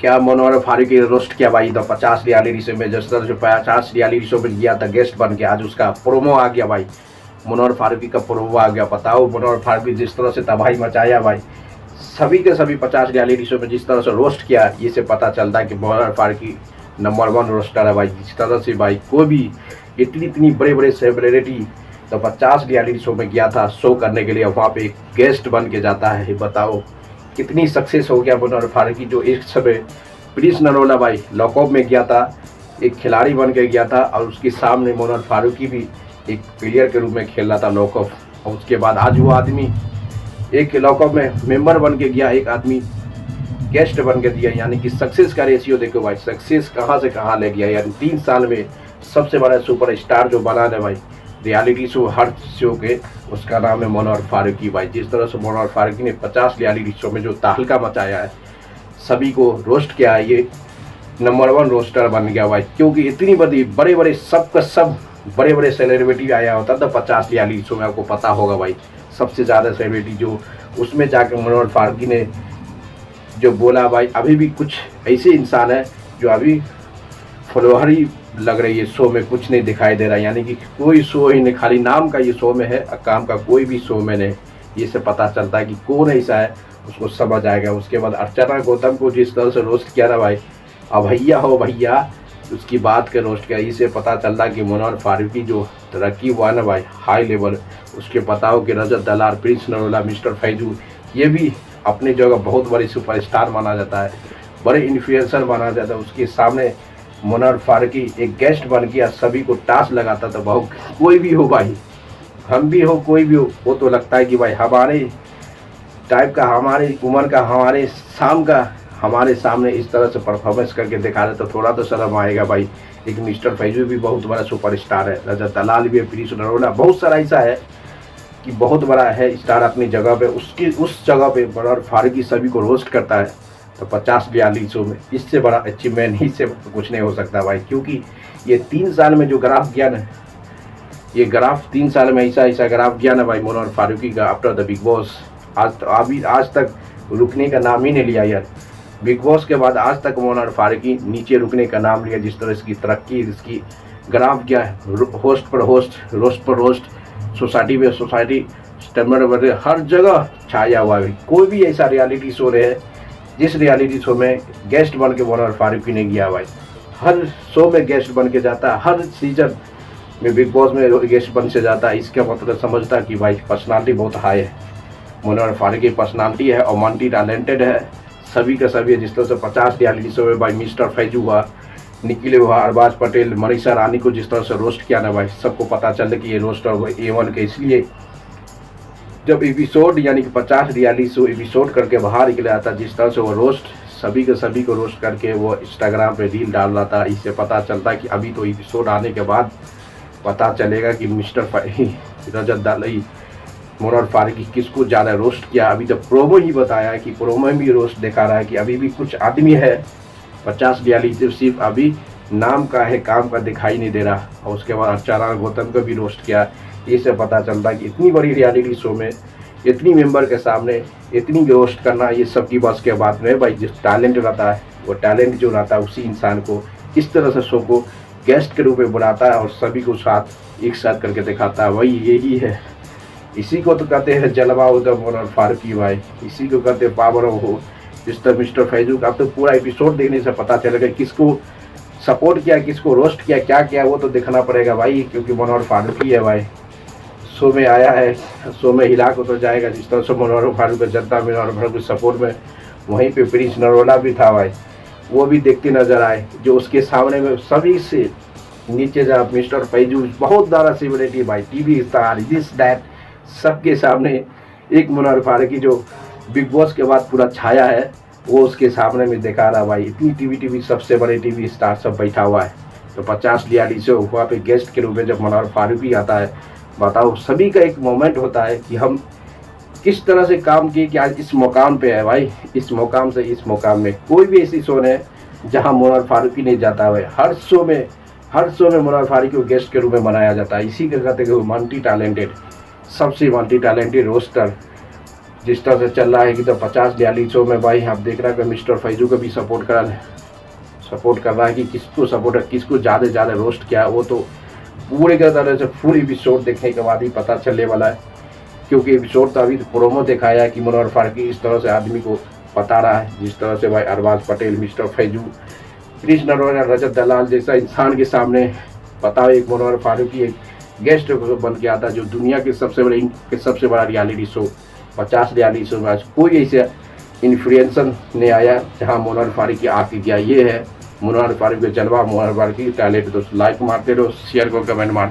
क्या मनोहर फारूकी रोस्ट किया भाई, तो 50 रियलिटी शो में जिस तरह से 50 रियलिटी शो में गया था गेस्ट बन के, आज उसका प्रोमो आ गया भाई, मनोहर फारूकी का प्रोमो आ गया। बताओ मनोहर फारूकी जिस तरह से तबाही मचाया भाई, सभी के सभी 50 रियलिटी शो में जिस तरह से रोस्ट किया, ये से पता चलता है कि मनोहर फारूकी नंबर 1 रोस्टर है भाई। जिस तरह से भाई कोई भी इतनी बड़े बड़े सेलिब्रिटी तो 50 रियलिटी शो में गया था शो करने के लिए, वहाँ पे गेस्ट बन के जाता है। बताओ कितनी सक्सेस हो गया मनोहर फारूकी, जो एक समय प्रिंस नरोला भाई लॉकअप में गया था, एक खिलाड़ी बन के गया था, और उसके सामने मनोहर फारूकी भी एक प्लेयर के रूप में खेल रहा था लॉकअप, और उसके बाद आज वो आदमी एक लॉकअप में मेंबर बन के गया, एक आदमी गेस्ट बन के दिया। यानी कि सक्सेस का रेशियो देखो भाई, सक्सेस कहाँ से कहाँ ले गया। यानी 3 साल में सबसे बड़ा सुपर स्टार जो बना है भाई रियलिटी शो, हर शो के, उसका नाम है मनोहर फारूकी भाई। जिस तरह से मनोहर फारूकी ने 50 रियलिटी शो में जो तहलका मचाया है, सभी को रोस्ट किया है, ये नंबर 1 रोस्टर बन गया भाई। क्योंकि इतनी बड़े बड़े सबका सब बड़े बड़े सेलिब्रिटी आया होता था 50 रियलिटी शो में, आपको पता होगा भाई। सबसे ज़्यादा सेलिब्रिटी जो उसमें जाकर मनोहर फारूकी ने जो बोला भाई, अभी भी कुछ ऐसे इंसान है जो अभी फॉलोअर ही लग रही है, शो में कुछ नहीं दिखाई दे रहा है। यानी कि कोई शो ही नहीं, खाली नाम का ये शो में है, काम का कोई भी शो में नहीं। ये से पता चलता है कि कौन ऐसा है, उसको समझ आएगा। उसके बाद अर्चना गौतम को जिस तरह से रोस्ट किया था भाई, अब भैया हो भैया उसकी बात के रोस्ट किया, इससे पता चलता है कि मनोहर फारूकी जो तरक्की हुआ ना भाई हाई लेवल, उसके पता हो कि रजत दलाल, प्रिंस नरोला, मिस्टर फैजू, ये भी अपनी जगह बहुत बड़ी सुपरस्टार माना जाता है, बड़े इन्फ्लुएंसर माना जाता है। उसके सामने मनोहर फारूकी एक गेस्ट बन गया, सभी को टास्क लगाता था। बहुत कोई भी हो भाई, हम भी हो कोई भी हो, वो तो लगता है कि भाई हमारे टाइप का, हमारी उम्र का, हमारे शाम का हमारे सामने इस तरह से परफॉर्मेंस करके दिखा रहे तो थोड़ा तो शर्म आएगा भाई। लेकिन मिस्टर फैजू भी बहुत बड़ा सुपरस्टार है, रजत दलाल भी है, प्रिंस नरोला, बहुत सारा ऐसा है कि बहुत बड़ा है स्टार अपनी जगह पे। उसकी उस जगह पे मनोहर फारूकी सभी को रोस्ट करता है, तो 50 रियलिटी शो में इससे बड़ा अचीवमेंट ही से कुछ नहीं हो सकता भाई। क्योंकि ये 3 साल में जो ग्राफ गया ना, ये ग्राफ 3 साल में ऐसा ग्राफ गया ना भाई मनोहर फारूकी का, आफ्टर द बिग बॉस, आज तक रुकने का नाम ही नहीं लिया यार। बिग बॉस के बाद आज तक मनोहर फारूकी नीचे रुकने का नाम लिया। जिस तरह इसकी तरक्की, इसकी ग्राफ गया है, होस्ट पर होस्ट, रोस्ट पर रोस्ट, सोसाइटी में सोसाइटी, स्टैंडर्ड हर जगह छाया हुआ है। कोई भी ऐसा रियलिटी शो रहे जिस रियलिटी शो में गेस्ट बन के मनोहर फारूकी ने गया भाई, हर शो में गेस्ट बन के जाता है, हर सीजन में बिग बॉस में गेस्ट बन से जाता है। इसका मतलब समझता कि भाई पर्सनालिटी बहुत हाई है, मनोहर फारूकी पर्सनालिटी है और मल्टी टैलेंटेड है, सभी का सभी है। जिस तरह से 50 रियलिटी शो में भाई मिस्टर फैजू हुआ, निखिल हुआ, अरबाज पटेल, मनीषा रानी को जिस तरह से रोस्ट किया ना भाई, सबको पता चल कि ये रोस्टर A1 के। इसलिए जब एपिसोड यानी कि 50 रियलिटी शो एपिसोड करके बाहर निकल आता, जिस तरह से वो रोस्ट सभी के सभी को रोस्ट करके वो इंस्टाग्राम पे रील डाल रहा था, इससे पता चलता कि अभी तो एपिसोड आने के बाद पता चलेगा कि मिस्टर रजत दलाल, मनोहर फारूकी किसको ज़्यादा रोस्ट किया। अभी तो प्रोमो ही बताया है कि प्रोमो में भी रोस्ट दिखा रहा है कि अभी भी कुछ आदमी है 50 रियलिटी सिर्फ अभी नाम का है, काम का दिखाई नहीं दे रहा। और उसके बाद अर्चना गौतम को भी रोस्ट किया। इससे पता चलता है कि इतनी बड़ी रियलिटी शो में इतनी मेंबर के सामने इतनी रोस्ट करना ये सबकी बस के बात नहीं है भाई। जिस टैलेंट रहता है, वो टैलेंट जो रहता है उसी इंसान को इस तरह से शो को गेस्ट के रूप में बुलाता है और सभी को साथ एक साथ करके दिखाता है। वही यही है, इसी को तो कहते हैं जलवा उधर मनोहर फारूकी भाई, इसी को कहते हैं पावर हो। जिस तरह मिस्टर फैजू का अब तो पूरा एपिसोड देखने से पता चलेगा किसको सपोर्ट किया, किसको रोस्ट किया, क्या किया, वो तो देखना पड़ेगा भाई। क्योंकि मनोहर फारूकी है भाई, शो में आया है, शो में हिला को तो जाएगा। जिस तरह से मनोहर फारूकी जनता मनोहर फारूकी सपोर्ट में, वहीं पे प्रिंस नरोला भी था भाई, वो भी देखते नजर आए। जो उसके सामने में सभी से नीचे जा मिस्टर फैजू, बहुत ज़्यादा सेलिब्रिटी भाई, टीवी स्टार, दिस दैट, सबके सामने एक मनोहर फारूकी जो बिग बॉस के बाद पूरा छाया है, वो उसके सामने में दिखा रहा भाई। इतनी टीवी सबसे बड़े टीवी स्टार सब बैठा हुआ है, तो 50 रियलिटी शो वहाँ पे गेस्ट के रूप में जब मनोहर फारूकी आता है, बताओ सभी का एक मोमेंट होता है कि हम किस तरह से काम किए कि आज इस मुकाम पे है भाई। इस मुकाम से इस मुकाम में कोई भी ऐसी शो नहीं जहाँ मनोहर फारूकी नहीं जाता है। हर शो में मनोहर फारूकी को गेस्ट के रूप में मनाया जाता है। इसी के कहते हैं मल्टी टैलेंटेड, सबसे मल्टी टैलेंटेड रोस्टर जिस तरह से चल रहा है कि तो 50-42 शो में भाई आप देख रहे हैं कि मिस्टर फैजू को भी सपोर्ट कर रहा है कि किसको सपोर्ट है, किसको ज़्यादा से ज़्यादा रोस्ट किया, वो तो पूरे की तरह से फुल एपिसोड देखने के बाद ही पता चलने वाला है। क्योंकि एपिसोड तो अभी प्रोमो दिखाया है कि मनोहर फारूकी इस तरह से आदमी को बता रहा है, जिस तरह से भाई अरबाज पटेल, मिस्टर फैजू, कृष्ण अरोड़ा, रजत दलाल जैसा इंसान के सामने बताओ एक मनोहर फारूकी एक गेस्ट बन के आता, जो दुनिया के सबसे बड़ा रियलिटी शो 50 रियलिटी शो में आज कोई ऐसे इन्फ्लुएंसर नहीं आया जहां मनोहर फारूकी आके गया। ये है मनोहर फारूकी जलवा, मनोहर फारूकी टैलेंट। दोस्तों लाइक मारते रहो, शेयर करो, कमेंट मारते